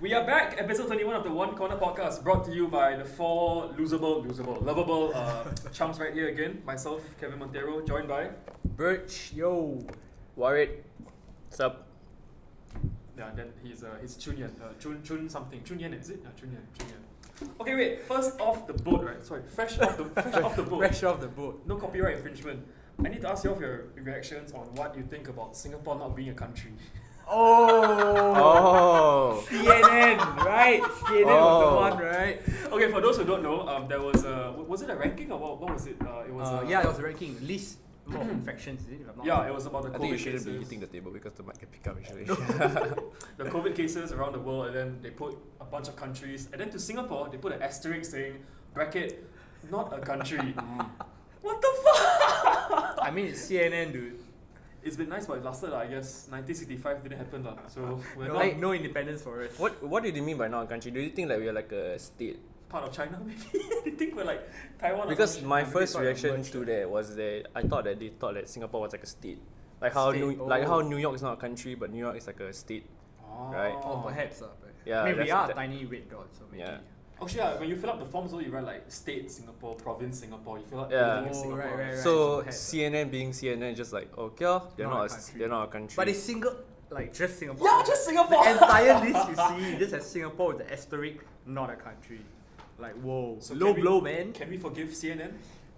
We are back, episode 21 of the One Corner Podcast, brought to you by the four lovable chums right here again. Myself, Kevin Montero, joined by... Birch, yo. Warwick, what's up? Yeah, then he's Chun Yan, Chun something. Chun Yan, is it? Yeah, Chun Yan. Okay, wait, first off the boat, right? Sorry, fresh off the boat. Fresh off the boat. No copyright infringement. I need to ask you all your reactions on what you think about Singapore not being a country. Oh! CNN, right? CNN was the one, right? Okay, for those who don't know, there was it a ranking or what was it? It was it was a ranking. Least more infections, is it? If I'm not yeah, wrong. it was about the I think you COVID shouldn't cases. be hitting the table because the mic can pick up actually. The COVID cases around the world, and then they put a bunch of countries, and then to Singapore they put an asterisk saying bracket not a country. What the fuck? I mean, it's CNN, dude. It's been nice, but it lasted. I guess 1965 didn't happen, so we're No, not no independence for us. What do you mean by not a country? Do you think that we are like a state? part of China. Maybe they think we're like Taiwan. Because or my something. first thought it reaction merged, to that was that I thought that they thought that Singapore was like a state. Like how State, how New York is not a country, but New York is like a state. Right. Oh, perhaps. Yeah, I mean, we that's- are that- tiny red dots, so maybe. Yeah. Actually, when you fill up the forms, you write like state Singapore, province Singapore. You fill up Yeah. everything in Oh, Singapore. right. So perhaps. CNN being CNN, just like okay, oh, they're Not not a a country. they're not a country. But it's single, like just Singapore. Yeah, just Singapore. The entire list you see, this has Singapore with the asterisk, not a country. Like, whoa. So Low can we- blow, man. Can we forgive CNN?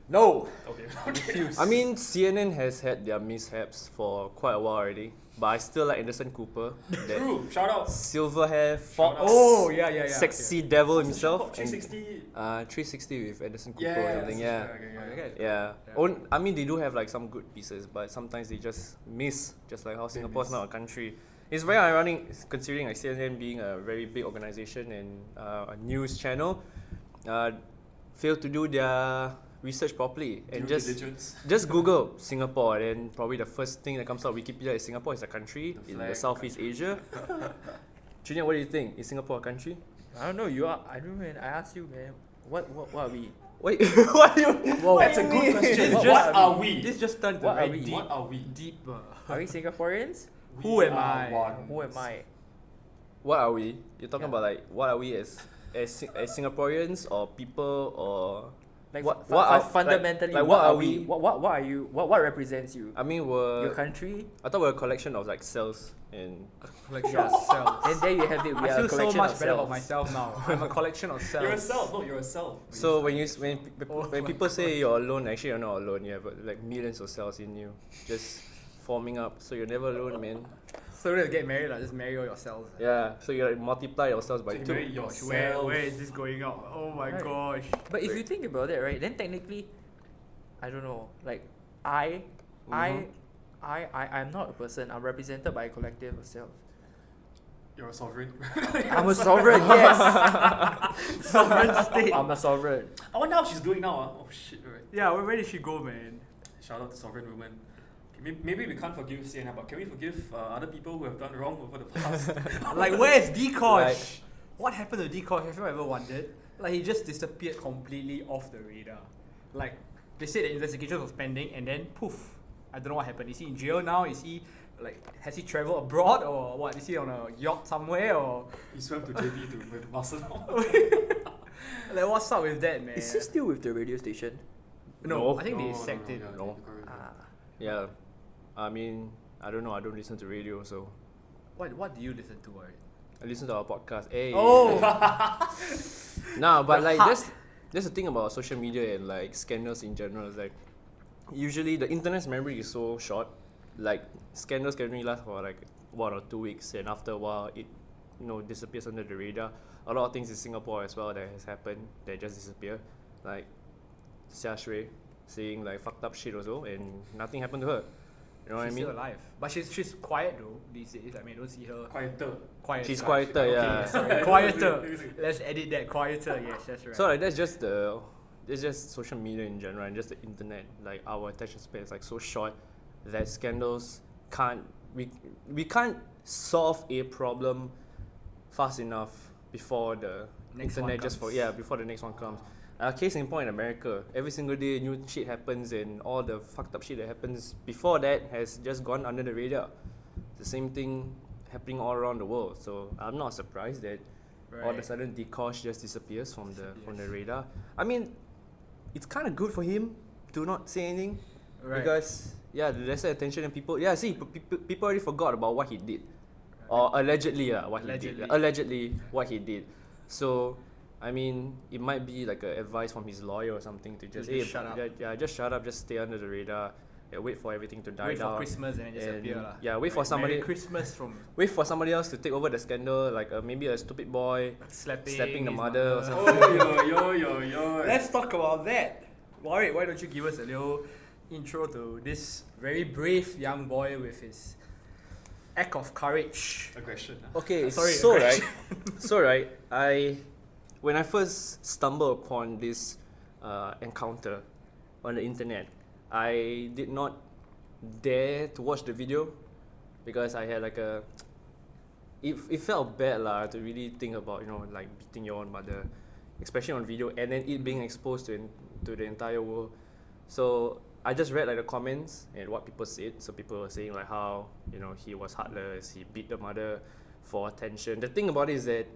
no. Okay. Refuse. I mean, CNN has had their mishaps for quite a while already, but I still like Anderson Cooper. That True. Shout out. silver hair fox, Oh, yeah. sexy devil himself, and 360. 360 with Anderson Cooper Yeah. or something. Yeah. Okay. Yeah. Yeah. I mean, they do have like some good pieces, but sometimes they just miss, just like how Singapore's miss. not a country. It's very ironic considering like CNN being a very big organization and a news channel, failed to do their research properly and Due just diligence. just Google Singapore, and probably the first thing that comes out of Wikipedia is Singapore is a country The in flag the Southeast Asia. Junior, what do you think? Is Singapore a country? I don't know. You are. I don't know, man. I asked you, man. What are we? Wait, what do you? Whoa, That's a good question. This What just- are we? This just turned to What are very we? deep. What are we? Deep. Are we Singaporeans? Who We am are I? one. Who am I? What are we? You're talking Yeah. about like what are we as Singaporeans or people or Like What- fu- what are- fundamentally, like what what are are we? we? What are you? What represents you? I mean Your we're country. I thought we're a collection of like cells and Collection of cells. And there you have it. We I are a feel so collection much of better about cells. myself now. I'm a collection of cells. You're a cell. No, you're a cell. so when Oh when my people say you're alone, actually you're not alone. You have like millions of cells in you just forming up. So you're never alone, man. So we're gonna get married, like just marry all your cells. Yeah. So you like multiply your cells by So you two. marry Gosh, yourself. where is this going out? Oh my Right. gosh. But if you think about it, right, then technically, I don't know. Like I'm not a person. I'm represented by a collective of cells. You're a sovereign. I'm a sovereign. Yes. Sovereign state. I'm a sovereign. I wonder how she's doing now. Oh shit! Right. Yeah, where did she go, man? Shout out to sovereign women. Okay, maybe we can't forgive CNN, but can we forgive other people who have done wrong over the past? Like, where's Deekosh? Right. What happened to Deekosh? Have you ever wondered? Like, he just disappeared completely off the radar. Like, they said the investigation was pending, and then poof. I don't know what happened. Is he in jail now? Is he, like, has he traveled abroad, or what? Is he on a yacht somewhere, or He swam to JB to with Barcelona. like, what's up with that, man? Is he still with the radio station? No, No. I think they sacked it. yeah, No. they correct. Ah. Yeah. I mean, I don't know. I don't listen to radio, so What do you listen to, Warren? I listen to our podcast. Hey. Oh! Nah, but The like heart. that's the thing about social media and like scandals in general. Is like usually the internet's memory is so short. Like scandals can only last for like 1 or 2 weeks, and after a while it disappears under the radar. A lot of things in Singapore as well that has happened that just disappear. Like Xia Shui saying like fucked up shit also, and nothing happened to her. You know what I She's mean? still alive. But she's quiet though these days. I mean, I don't see her Quieter. quiet. She's quieter, yeah. Sorry, quieter. Let's edit that. Quieter, yes, that's right. So like that's just social media in general and just the internet. Like our attention span is like so short that scandals we can't solve a problem fast enough before the Next internet one before the next one comes. Case in point, America. Every single day, new shit happens, and all the fucked up shit that happens before that has just gone under the radar. The same thing happening all around the world. So I'm not surprised that all of a sudden Dikosh just disappears from the radar. I mean, it's kind of good for him to not say anything because the lesser attention and people people already forgot about what he did or allegedly what he did. So I mean, it might be like a advice from his lawyer or something to just shut up. Just shut up, just stay under the radar. Wait for everything to die down. Wait for Christmas and then just appear lah. Yeah, wait for somebody. Merry Christmas from Wait for somebody else to take over the scandal, like maybe a stupid boy slapping the his mother or something. Yo. Let's talk about that. Warwick, why don't you give us a little intro to this very brave young boy with his act of courage. Aggression. Okay, Sorry, so right, when I first stumbled upon this encounter on the internet, I did not dare to watch the video because I had like it felt bad lah to really think about, you know, like beating your own mother, especially on video, and then it being exposed to the entire world. So I just read like the comments and what people said. So people were saying like how, you know, he was heartless, he beat the mother for attention. The thing about it is that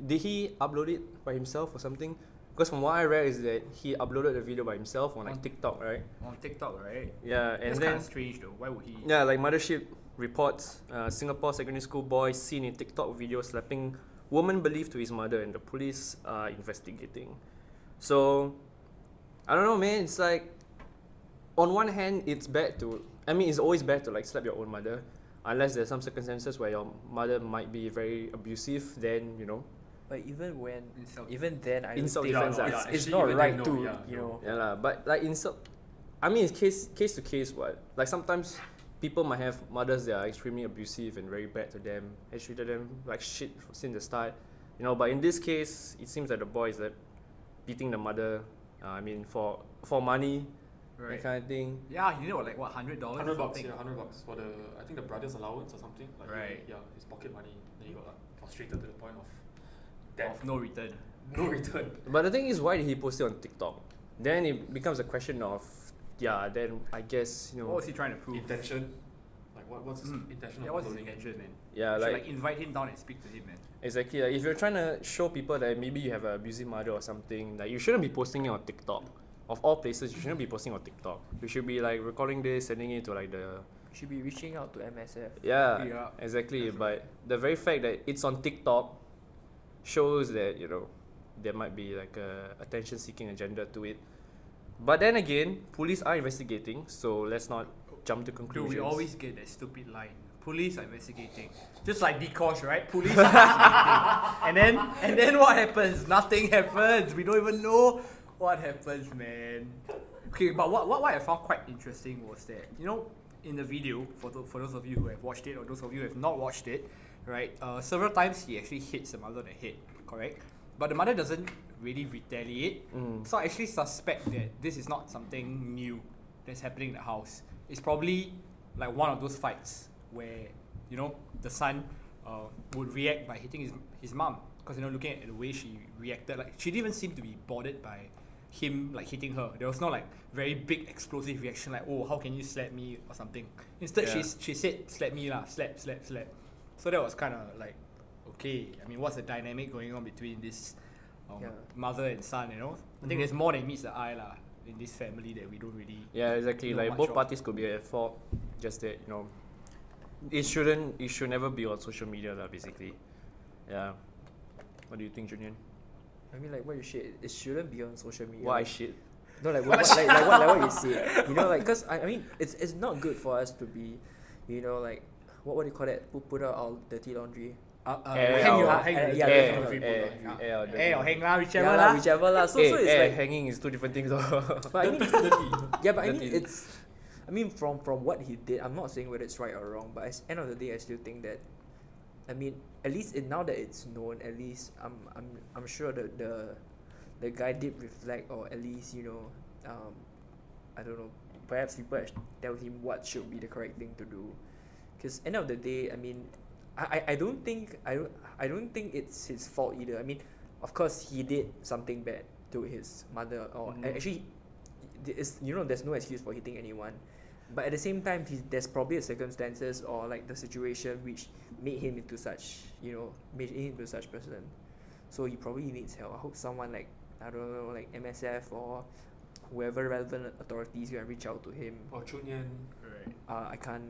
did he upload it by himself or something? Because from what I read is that he uploaded the video by himself on like TikTok, right? On TikTok, right? Yeah, and That's then kind of strange though. Why would he? yeah, like Mothership reports, Singapore secondary school boy seen in TikTok video slapping woman believed to his mother, and the police are investigating. So I don't know, man. It's like on one hand, it's always bad to like slap your own mother, unless there's some circumstances where your mother might be very abusive. Then you know. But Insult. even then, I don't Insult think defense, it's actually, not even right then, to no, you know. Yeah lah, but like it's case to case. What, like sometimes people might have mothers that are extremely abusive and very bad to them, and treated them like shit since the start, you know. But in this case, it seems that the boy is that beating the mother. For money, that kind of thing. Yeah, he did what, like what, $100? $100, yeah, $100 for I think the brother's allowance or something. Like Right. His pocket money. Then he got frustrated to the point of death. Of no return. No return. But the thing is, why did he post it on TikTok? Then it becomes a question of, then I guess, you know. What was he trying to prove? Intention. Like what's his intention Yeah, of what's his uploading it? intention, man? Yeah, You should, like invite him down and speak to him, man. exactly. Like, if you're trying to show people that maybe you have an abusive mother or something, like you shouldn't be posting it on TikTok. Of all places, you shouldn't be posting on TikTok. You should be like recording this, sending it to like the Should be reaching out to MSF. Yeah. exactly. But the very fact that it's on TikTok shows that, you know, there might be like a attention-seeking agenda to it. But then again, police are investigating, so let's not jump to Dude, conclusions. we always get that stupid line. Police are investigating. Just like Dikosh, right? Police are investigating. and then what happens? Nothing happens. We don't even know what happens, man. Okay, but what I found quite interesting was that, you know, in the video, for those of you who have watched it or those of you who have not watched it, right, several times he actually hits the mother on the head, correct? But the mother doesn't really retaliate. So I actually suspect that this is not something new that's happening in the house. It's probably like one of those fights where, you know, the son would react by hitting his mom. Because, you know, looking at the way she reacted, like she didn't even seem to be bothered by him like hitting her. There was no like very big explosive reaction like, oh, how can you slap me or something. Instead, she said, slap me lah, slap. So that was kind of like, okay, I mean, what's the dynamic going on between this mother and son, you know? I think there's more than meets the eye lah in this family that we don't really exactly. know Like much both of. parties could be at fault. Just that, you know, it should never be on social media lah, basically. Yeah. What do you think, Junior? I mean, like what you said, it shouldn't be on social media. Why Like, shit? No, like what you said. You know, like because I mean, it's not good for us to be, you know, like what do you call that? Put out all dirty laundry. Hang out. Or hang lah, whichever Yeah, lah. whichever lah. So it's like, hanging is two different things though. but I mean, yeah, but I mean, Dirty. it's. I mean, from what he did, I'm not saying whether it's right or wrong, but at the end of the day, I still think that. I mean, at least now that it's known, at least I'm sure that the guy did reflect, or at least, you know, I don't know, perhaps people tell him what should be the correct thing to do, because end of the day, I mean, I don't think it's his fault either. I mean, of course he did something bad to his mother, or actually, you know, there's no excuse for hitting anyone. But at the same time, there's probably a circumstances or like the situation which made him into such, you know, made him into such person. so he probably needs help. I hope someone like, I don't know, like MSF or whoever relevant authorities can reach out to him. Or Chunyan. Right. I can't.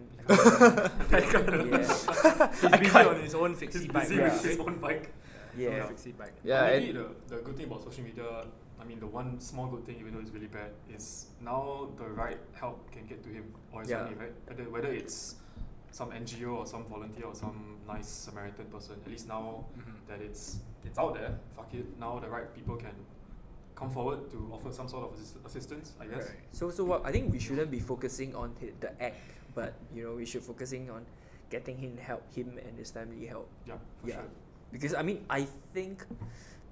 I can't. Yeah. He's busy on his own fixie He's bike. busy Yeah. with his own bike. Yeah. Fixie bike. Yeah, But maybe and- the good thing about social media, I mean, the one small good thing, even though it's really bad, is now the right help can get to him or his Yeah. family, right? Whether it's some NGO or some volunteer or some nice Samaritan person, at least now that it's out there, fuck it, now the right people can come forward to offer some sort of assistance, I guess. Right. So what I think we shouldn't be focusing on the act, but we should focusing on getting him and his family help. Yeah, for Yeah. sure. Because I mean, I think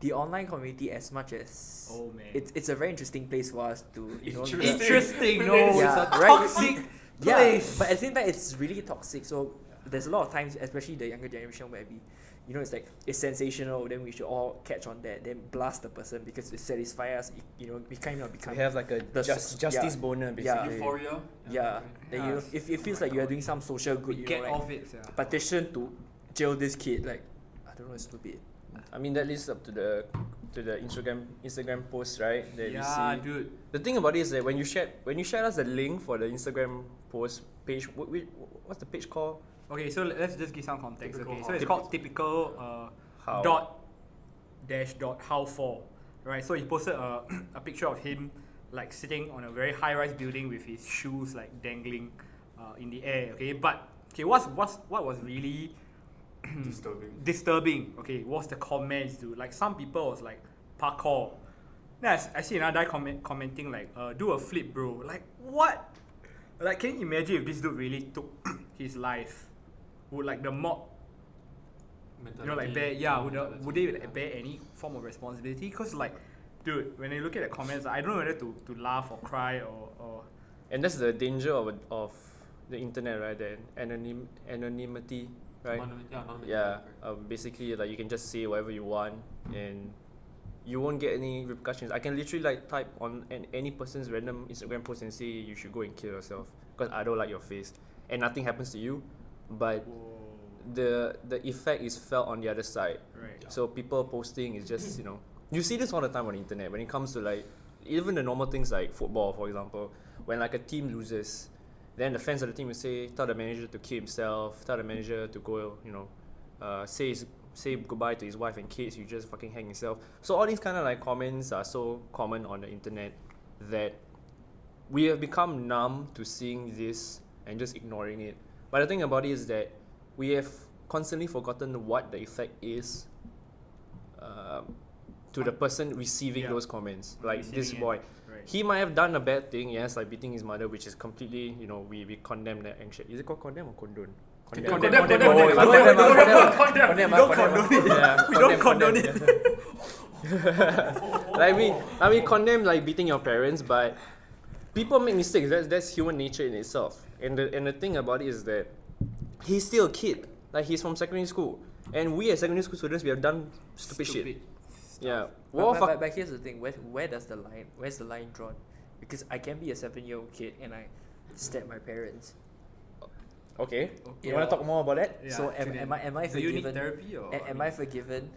the online community, as much as Oh man. it's a very interesting place for us to Interesting. Interesting. No, Yeah, it's a right. toxic yeah, place. but at the same time, it's really toxic. So there's a lot of times, especially the younger generation, where we, it's like it's sensational. Then we should all catch on that, then blast the person because it satisfies us. We kind of become We have like a The so- justice yeah. boner Yeah. basically. Euphoria. yeah. Then Yeah. if it feels like you're doing some social good, we get like off it. Yeah. petition to jail this kid, like I don't know, it's stupid. I mean that leads up to the Instagram post, right? That Yeah, we see. dude. The thing about it is that when you shared us the link for the Instagram post page, what's the page called? Okay, so let's just give some context. Typical Okay, so how. it's called typical How? dot how for, right? So he posted a picture of him like sitting on a very high-rise building with his shoes like dangling in the air. Okay, but okay, what was really disturbing, okay, was the comments, dude. Like some people was like parkour. Then I see another guy commenting like do a flip, bro. Like what? Like can you imagine if this dude really took his life? Would like the mob, like would they like, bear any form of responsibility? Because like, dude, when you look at the comments, I don't know whether to laugh or cry or And that's the danger of the internet, right? The anonymity, right? Anonymity. Yeah, basically like you can just say whatever you want and you won't get any repercussions. I can literally like type on any person's random Instagram post and say you should go and kill yourself because I don't like your face, and nothing happens to you, but the effect is felt on the other side. right. So people posting is just you see this all the time on the internet when it comes to like even the normal things like football, for example. When like a team loses, then the fans of the team will tell the manager to kill himself, tell the manager to go, say goodbye to his wife and kids, you just fucking hang yourself. So all these kind of like comments are so common on the internet that we have become numb to seeing this and just ignoring it. But the thing about it is that we have constantly forgotten what the effect is to the person receiving Yeah. those comments. Like this Receiving it. boy, Right. he might have done a bad thing, yes, like beating his mother, which is completely, we condemn that action. Is it called condemn or condone? Condemn. Yeah, We don't condone it. Like we condemn like beating your parents, but people make mistakes. That's human nature in itself. And the thing about it is that he's still a kid. Like he's from secondary school, and we as secondary school students we have done stupid shit. Yeah. But here's the thing: where's the line drawn? Because I can be a 7-year-old kid and I stab my parents. Okay. You Yeah. want to talk more about that? Yeah, So actually, am I do you need forgiven? therapy or? Am I forgiven?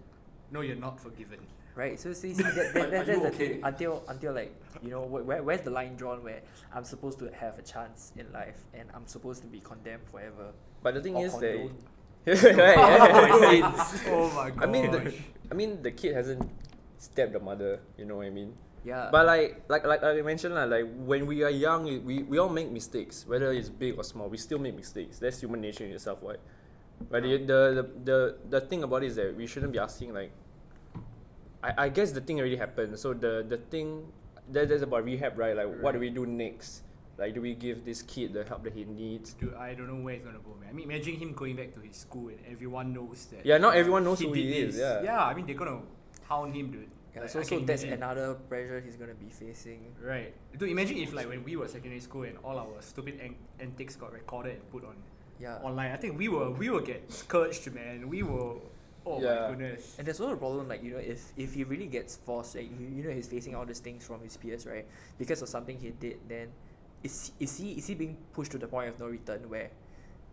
No, you're not forgiven. Right. So see Are that's you the okay? thing. Until like where's the line drawn where I'm supposed to have a chance in life and I'm supposed to be condemned forever? But the thing Or is that condoned. right, yeah. Oh my god. I mean the kid hasn't stabbed the mother, you know what I mean? Yeah. But like I mentioned like when we are young we all make mistakes, whether it's big or small, we still make mistakes. That's human nature in itself, right? But the thing about it is that we shouldn't be asking like I guess the thing already happened. So the thing that's about rehab, right? Like what do we do next? Like do we give this kid the help that he needs? Dude, I don't know where he's gonna go, man. I mean, imagine him going back to his school and everyone knows that. Yeah, not everyone knows he who did he is. this. Yeah. Yeah, I mean they're gonna hound him, dude. Yeah, Like, so I can that's imagine. another pressure he's gonna be facing. Right. Dude, imagine if like when we were secondary school and all our stupid antics got recorded and put on Yeah. online. I think we will get scourged, man. We will. Oh Yeah. my goodness. And there's also a problem, like, if he really gets forced, like, he's facing all these things from his peers, right? Because of something he did, then is he being pushed to the point of no return where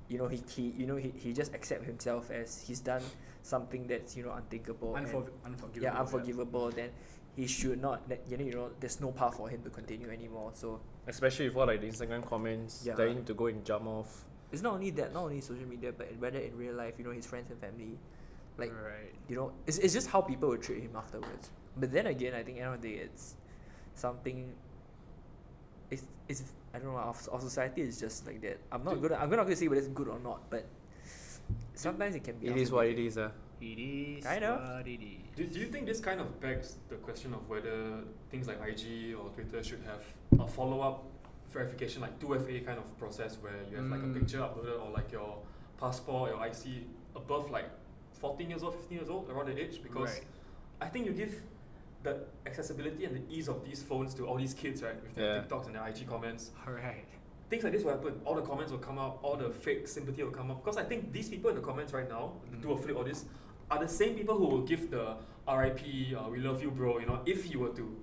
he just accept himself as he's done something that's unthinkable. and- Unforgivable. yeah, unforgivable. Then he should not. There's no path for him to continue anymore. So Especially with all like the Instagram comments Yeah. telling him to go and jump off. it's not only that, not only social media, but rather in real life. His friends and family, like Right. it's just how people will treat him afterwards. But then again, I think at the end of the day, it's something. It's I don't know. Our society is just like that. I'm not gonna say whether it's good or not, but sometimes it can be. It is what it is. It is Kind of. what it is. Do you think this kind of begs the question of whether things like IG or Twitter should have a follow-up verification, like 2FA kind of process where you have like a picture uploaded or like your passport, your IC above like 14 years old, 15 years old, around the age? Because Right. I think you give the accessibility and the ease of these phones to all these kids, right, with their Yeah. TikToks and their IG comments. Alright. Things like this will happen. All the comments will come up, all the fake sympathy will come up. Because I think these people in the comments right now, do a flip all this, are the same people who will give the RIP, we love you, bro. If he were to,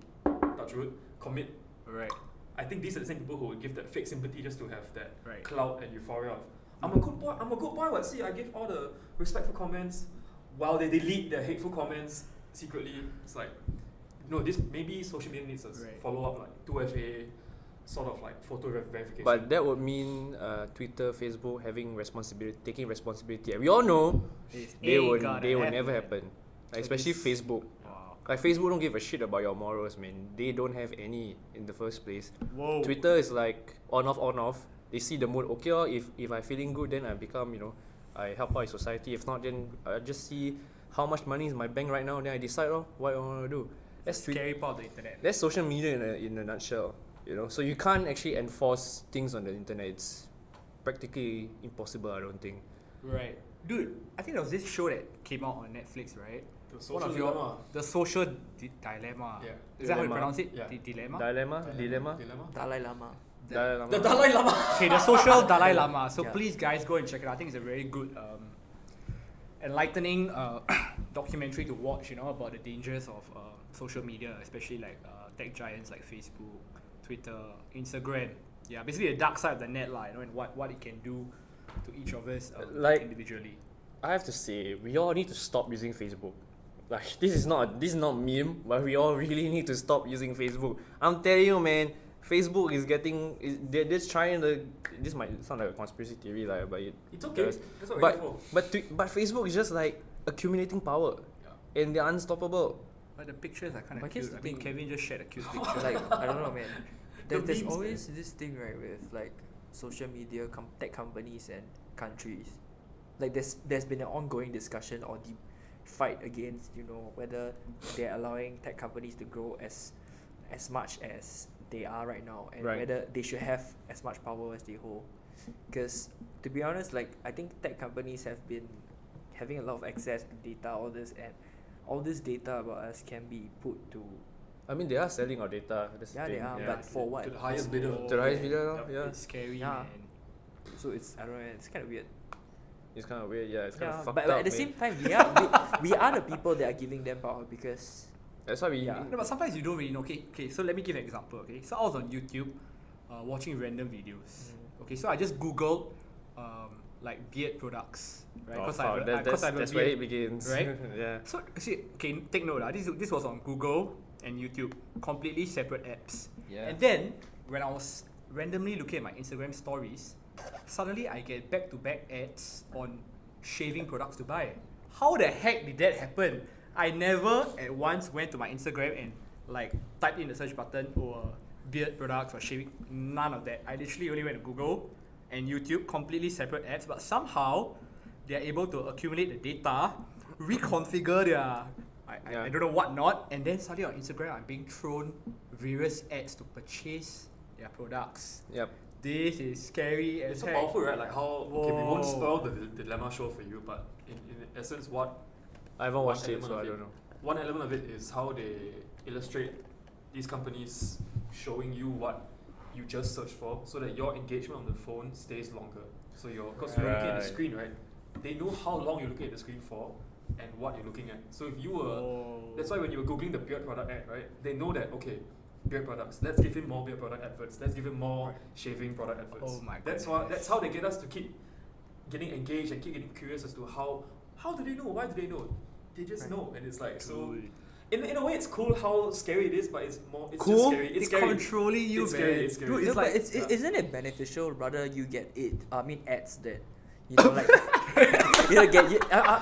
touch wood, commit. Right. I think these are the same people who would give that fake sympathy just to have that Right. clout and euphoria of, I'm a good boy, what? See, I give all the respectful comments while they delete their hateful comments secretly. It's like, this maybe social media needs a Right. follow-up, like 2FA, sort of like photo verification. But that would mean Twitter, Facebook taking responsibility. And we all know they will never happen. Like, especially Facebook. Wow. Like Facebook don't give a shit about your morals, man. They don't have any in the first place. Whoa. Twitter is like on off. They see the mood. Okay, if I'm feeling good, then I become I help out in society. If not, then I just see how much money is in my bank right now. Then I decide what I want to do. That's Scary part of the internet. That's social media in a nutshell. So you can't actually enforce things on the internet. It's practically impossible, I don't think. Right. Dude, I think there was this show that came out on Netflix, right? The One social of your dilemma. The social dilemma. Yeah. Is that how you Dilemma. pronounce it? Yeah. Dilemma? Dilemma? Dalai Lama. Dalai Lama. The Dalai Lama. Okay, the social Dalai Lama. So Yeah. please, guys, go and check it out. I think it's a very good, enlightening documentary to watch. About the dangers of social media, especially like tech giants like Facebook, Twitter, Instagram. Yeah, basically the dark side of the net, and what it can do to each of us individually. I have to say, we all need to stop using Facebook. Like, this is not meme, but we all really need to stop using Facebook. I'm telling you, man, Facebook they're just trying to. This might sound like a conspiracy theory, but It's okay. does. That's what we're here for. But Facebook is just like accumulating power, and they're unstoppable. But the pictures are kind But of here's cute. I the think thing. Kevin just shared a cute picture. Like I don't know, man. There's memes, always this thing, right, with like social media tech companies and countries. Like there's been an ongoing discussion or the fight against whether they're allowing tech companies to grow as much as they are right now, and Right. whether they should have as much power as they hold. Because to be honest, like I think tech companies have been having a lot of access to data, all this data about us can be put to I mean, they are selling our data. That's the they thing, are, yeah. but for what? To the highest bidder. To the highest bidder, Yep. yeah. It's scary, Yeah. man. So it's I don't know, it's kind of weird. It's kind of weird, yeah. It's kind Yeah, of fucked but up. at the man. same time, we are the people that are giving them power because That's why we. Yeah. No, but sometimes you don't really know. Okay, so let me give an example. Okay, so I was on YouTube, watching random videos. Okay, so I just googled, like beard products, right? Oh, Because fuck, I have a that's where beard. it begins. right? Yeah. So see, okay, take note. This was on Google and YouTube, completely separate apps. Yeah. And then when I was randomly looking at my Instagram stories, suddenly I get back-to-back ads on shaving products to buy. How the heck did that happen? I never at once went to my Instagram and like typed in the search button or beard products or shaving. None of that. I literally only went to Google and YouTube, completely separate apps, but somehow they are able to accumulate the data, reconfigure their I don't know what not, and then suddenly on Instagram I'm being thrown various ads to purchase their products. Yep. This is scary as It's so heck. powerful, right? Like how we won't Whoa. spoil the dilemma show for you, but in essence, what I haven't watched it, element so of I it- don't know. one element of it is how they illustrate these companies showing you what you just searched for, so that your engagement on the phone stays longer. So because you're looking at the Right. screen, right? They know how long you're looking at the screen for and what you're looking at. So if you were that's why when you were googling the beard product ad, right? They know that beard products. Let's give him more beard product adverts. Let's give him more shaving product adverts. Oh my That's goodness. that's how they get us to keep getting engaged and keep getting curious as to how do they know? Why do they know? They just Right. know, and it's like so. Dude. In a way, it's cool how scary it is, but it's Cool? just scary. It's They're scary. controlling you, It's man. scary, it's scary. Dude, No, it's but like it's, yeah. isn't it beneficial rather you get ads that, you know, like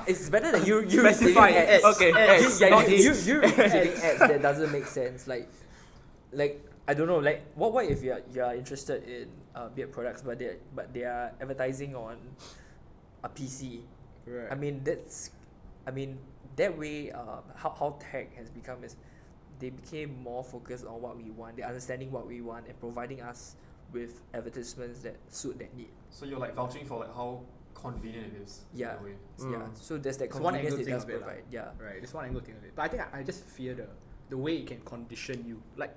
it's better than you Specify receiving ads. Okay, ads, yeah, not you hits. receiving ads that doesn't make sense. Like I don't know. Like what if you are interested in beard products, but they are advertising on a PC. right. I mean that way how tech has become is they became more focused on what we want. They're understanding what we want and providing us with advertisements that suit that need. So you're like vouching for like how convenient it is. Yeah. In a way. Yeah. Mm. So there's that It's one convenience angle it thing does of it, lah. provide. Yeah. Right, this one angle thing of it. But I think I just fear the way it can condition you. Like,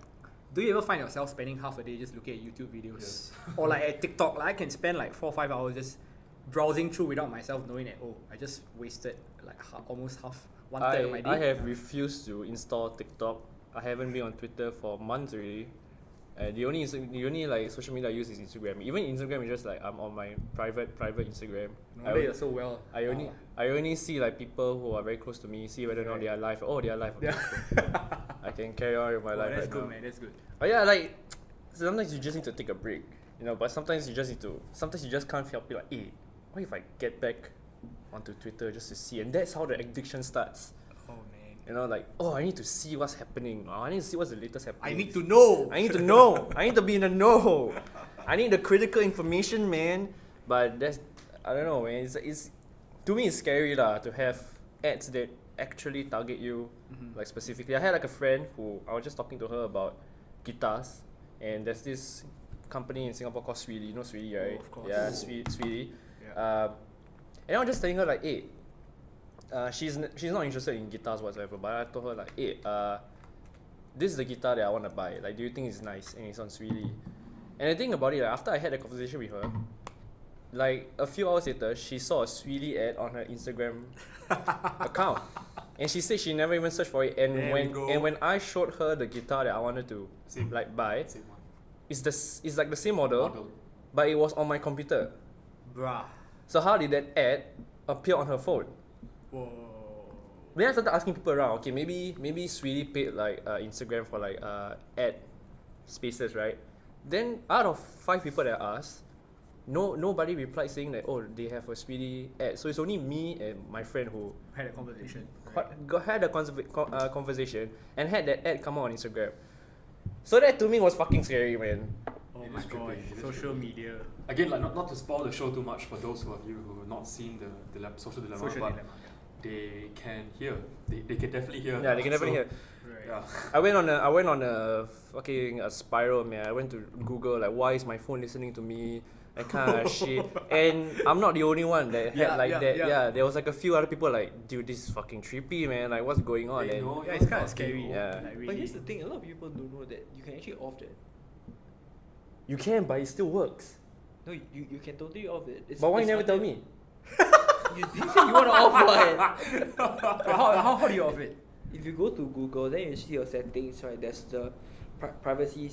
do you ever find yourself spending half a day just looking at YouTube videos? Yes. Or like at TikTok, like I can spend like 4 or 5 hours just browsing through without myself knowing that, oh, I just wasted like almost half, one third of my day. I have refused to install TikTok. I haven't been on Twitter for months already. The only like social media I use is Instagram. Even Instagram is just like I'm on my private Instagram. No wonder you're so well. I only see like people who are very close to me, see whether or not they are live. Oh, they are live. Okay, Yeah. cool. I can carry on with my Oh, life that's right good, now. man. That's good. But yeah, like sometimes you just need to take a break, you know. But sometimes you just can't help it. Like, hey, what if I get back onto Twitter just to see? And that's how the addiction starts. Oh man. You know, like, oh, I need to see what's happening. Oh, I need to see what's the latest happening. I need to know. I need to know. I need to be in the know. I need the critical information, man. But that's, I don't know, man. It's to me, it's scary lah to have ads that actually target you, Mhm. like specifically. I had like a friend who I was just talking to her about guitars, and there's this company in Singapore called Sweely. You know Sweely, right? of course. Yeah, Sweely. Yeah. And I was just telling her like, hey, she's not interested in guitars whatsoever. But I told her like, hey, this is the guitar that I want to buy. Like, do you think it's nice? And it's on Sweely. And the thing about it, like, after I had a conversation with her, like a few hours later, she saw a Sweely ad on her Instagram account, and she said she never even searched for it. And There we go. when I showed her the guitar that I wanted to Same. like buy, Same one. it's like the same model, Model. but it was on my computer. Bruh. So how did that ad appear on her phone? Whoa. Then I started asking people around. Okay, maybe Sweety paid like Instagram for like ad spaces, right? Then out of 5 people that I asked, nobody replied saying that they have a Sweety ad. So it's only me and my friend who Had a conversation. had a conversation and had that ad come out on Instagram. So that to me was fucking scary, man. Oh It my is god. trippy, it is Social trippy. media. Again, like not to spoil the show too much for those of you who have not seen the social dilemma, Social but dilemma. they can hear. They can definitely hear. Yeah, they can definitely hear. Right. Yeah. I went on a fucking spiral, man. I went to Google like, why is my phone listening to me? That kind of shit. And I'm not the only one that had Yeah, like yeah, that. yeah. Yeah, there was like a few other people like, dude, this is fucking trippy, man. Like, what's going on? They And know Yeah, you're it's kind of fucking scary. old. Yeah. Like, really. But here's the thing: a lot of people don't know that you can actually off that. you can, but it still works. No, you can totally off it. It's, But why you it's never tell under- me? You said you want to off what? how do you off it? If you go to Google, then you see your settings, right? There's the privacy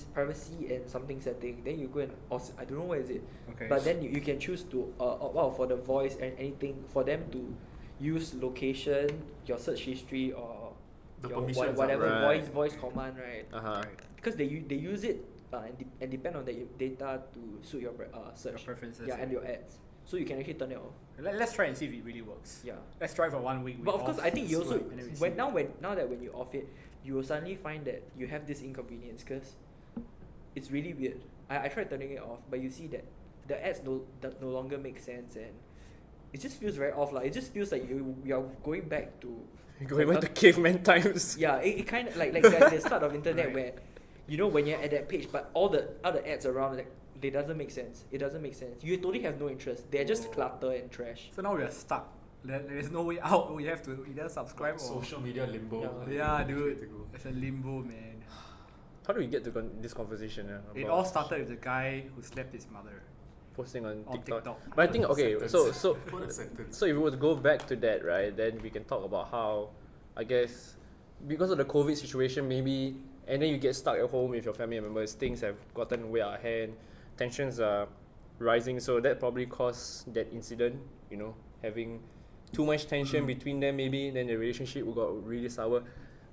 and something setting. Then you go and I don't know where is it. Okay. But then you can choose to for the voice and anything for them to use location, your search history, or The your permissions, whatever right. voice command, right? Uh-huh. Because they use it and depend on the data to suit your search. Your preferences. Yeah, and your ads. So you can actually turn it off. Let's try and see if it really works. Yeah. Let's try for 1 week. But of course, I think you also and then we see. now that when you off it, you will suddenly find that you have this inconvenience because it's really weird. I tried turning it off, but you see that the ads no longer make sense and it just feels very off. Like it just feels like you are going back to Going back to caveman times. yeah. It kind of like the start of internet Right. where you know when you're at that page, but all the other ads around like they doesn't make sense. It doesn't make sense. You totally have no interest. They're just Oh. clutter and trash. So now we are stuck. There's no way out. We have to either subscribe or. Social media limbo. Yeah. Yeah, dude. To go. It's a limbo, man. How do we get to this conversation? It about all started with the guy who slapped his mother posting on on TikTok. TikTok. But I think okay, Sentence. so What a sentence. So if we were to go back to that, right, then we can talk about how, I guess, because of the COVID situation, maybe, and then you get stuck at home with your family members, things have gotten way out of hand, tensions are rising. So that probably caused that incident. You know, having too much tension between them, maybe then the relationship got really sour.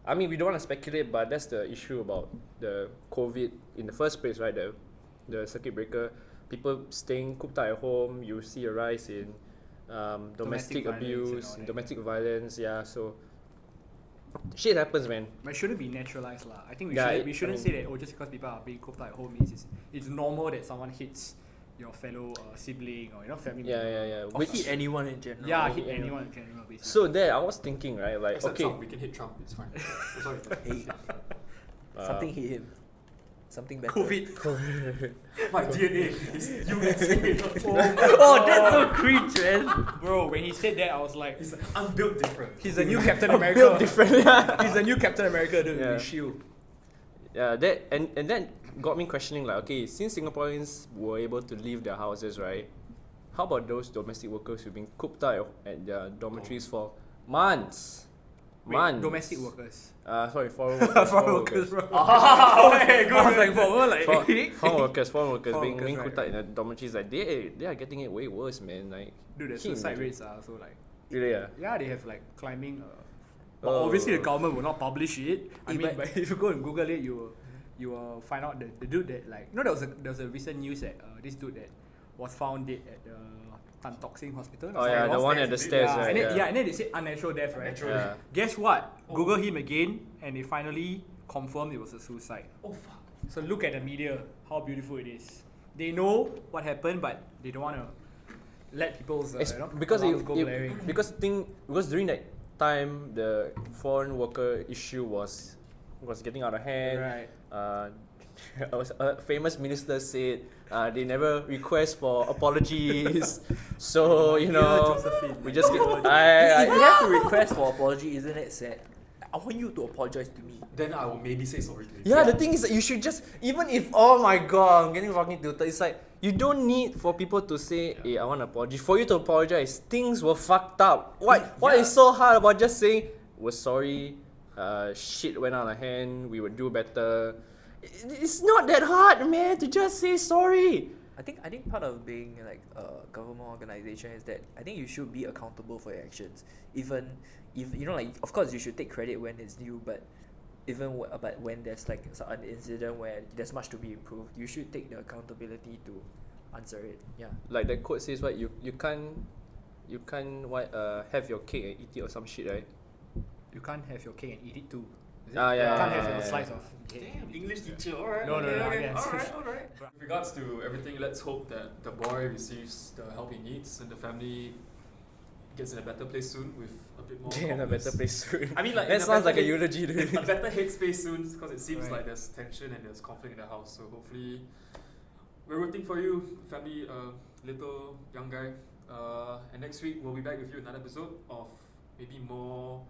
I mean, we don't want to speculate, but that's the issue about the COVID in the first place, right? The circuit breaker, people staying cooped out at home. You see a rise in domestic violence and abuse, all that. domestic violence. Yeah, so shit happens, man. But it shouldn't be naturalized lah. I think Yeah, we shouldn't I say that just because people are being cooped out at home it's normal that someone hits your fellow sibling or family Yeah, member. yeah, yeah. Or hit anyone in general. Yeah, hit anyone in general basically. So there, I was thinking, right, like, Except okay, Trump, we can hit Trump. It's fine. Oh, sorry. Hey, something hit him. Something better. COVID. My DNA is USA. Oh, that's so cringe, man. Bro, when he said that I was like He's unbuilt different. he's a new Captain America. built different. He's a new Captain America dude Yeah. with shield. Yeah, that and that got me questioning, like, okay, since Singaporeans were able to leave their houses, right? How about those domestic workers who've been cooped out at their dormitories for months? Wait, Months. domestic workers. Sorry, foreign workers. Foreign workers, bro. Okay, I was like, bro, like Foreign workers Foreign being workers, cooped right, out in the dormitories, like they are getting it way worse, man. Like, dude, the can you suicide imagine? rates are also like Really, yeah. yeah, they have like climbing. But Oh. obviously the government will not publish it. I Eh, mean, but- but if you go and Google it, you will find out the dude that like there was a recent news that this dude that was found dead at the Tan Tock Seng Hospital. Oh yeah, the one at the stairs, Yeah, right? and then, Yeah. and then they said unnatural death, right? Unnatural Yeah. Guess what? Oh. Google him again, and they finally confirmed it was a suicide. Oh fuck. So look at the media, how beautiful it is. They know what happened, but they don't want to let people's It's because alarms go blaring. because during that time the foreign worker issue was getting out of hand. Right. A famous minister said they never request for apologies. So you know, Josephine. we just get. If you have to request for apology, isn't it sad? I want you to apologize to me. Then I will maybe say sorry to you. Yeah, the thing is that you should just, even if, oh my god, I'm getting fucking tilted. It's like, you don't need for people to say, hey, I want to apologize. For you to apologize, things were fucked up. What is so hard about just saying, we're sorry, shit went out of hand, we would do better. It's not that hard, man, to just say sorry. I think part of being like a government organization is that I think you should be accountable for your actions. Even if like, of course you should take credit when it's due, but but when there's like an incident where there's much to be improved, you should take the accountability to answer it. Yeah. Like that quote says, what, you can't have your cake and eat it or some shit, right? You can't have your cake and eat it too. Is it? Ah, yeah, You can't yeah, have yeah, your yeah. slice of cake. Damn, English teacher, alright. No, no, okay, no, okay, yes. alright. With regards to everything, let's hope that the boy receives the help he needs and the family gets in a better place soon with a bit more In a calmness. better place soon. I mean, like, that in a sounds like better a eulogy, dude. a better headspace soon because it seems Right. like there's tension and there's conflict in the house. So hopefully, we're rooting for you, family, little young guy. And next week we'll be back with you another episode of maybe more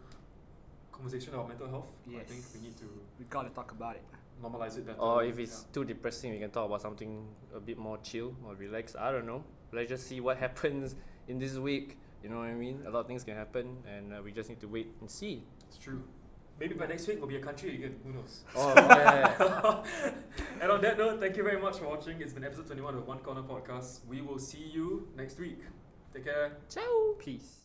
conversation about mental health. I Yes. think we need to We gotta talk about it. normalize it better. Or if it's too depressing, we can talk about something a bit more chill or relaxed. I don't know. Let's just see what happens in this week. You know what I mean? A lot of things can happen, and we just need to wait and see. It's true. Maybe by next week we'll be a country again. Who knows? Oh, yeah. And on that note, thank you very much for watching. It's been episode 21 of One Corner Podcast. We will see you next week. Take care. Ciao. Peace.